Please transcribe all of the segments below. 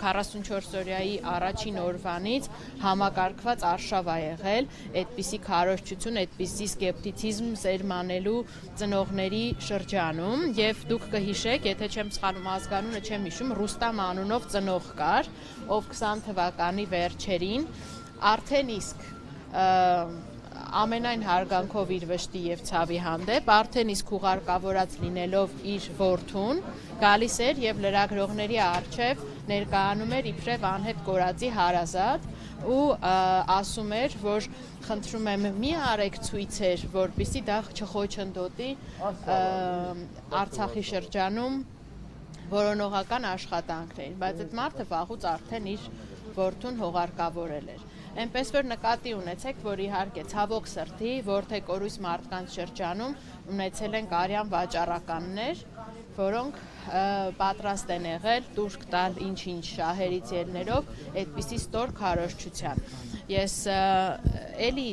44-օրյայի առաջին օրվանից համակարգված արշավ ա եղել այդպիսի քարոզչություն, այդպիսի սկեպտիցիզմ սերմանելու ծնողների շրջանում եւ դուք կհիշեք, եթե չեմ սխալվում, ազգանունը չեմ հիշում, Ռուստամ անունով ծնող կար, ով 20 թվականի վերջերին արդեն իսկ ամենայն հարգանքով իր վշտի եւ ցավի հանդեպ, արդեն իսկ ուղարկավորած լինելով իր որդուն, գալիս էր եւ լրագրողների առջեւ ներկայանում էր իբրև անհետ կորածի հարազատ ու ասում էր, որ խնդրում եմ մի արեք ցույցեր, որպեսզի դա չխոչընդոտի Արցախի շրջանում որոնողական աշխատանքներին, բայց այդ մարդը վաղուց արդեն իր որդուն հողարկավորել էր։ Այնպես որ նկատի ունեցեք, որ իհարկե ցավոք սրտի որդեկ օրույս մարդկանց շրջանում ունեցել են արյան վաճառականներ, որոնք պատրաստ են եղել տուրք տալ ինչ-ինչ շահերից ելներով այդպիսի ստոր քարոզչության։ Ես էլի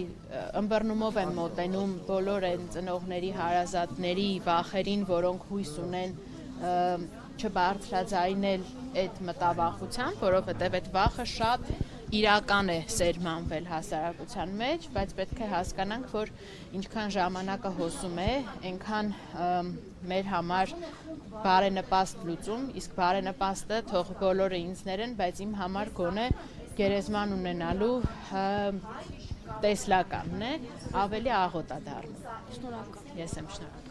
ըմբռնումով եմ մոտենում բոլոր այն ծնողների հարազատների վախերին, որոնք հույս ունեն չբարձրաձայնել այդ մտավախությամբ, որովհետև այդ վախը շատ իրական է սերմանվել հասարակության մեջ, բայց պետք է հասկանանք, որ ինչքան ժամանակը հոսում է, այնքան մեր համար բարենպաստ լուծում, իսկ բարենպաստը թող բոլորը ինձ ներեն, բայց իմ համար գոնե գերեզման ունենալու տեսլականն է, ավելի աղոտ է դառնում։ Շնորհակալ։ Ես եմ շնորհակալ։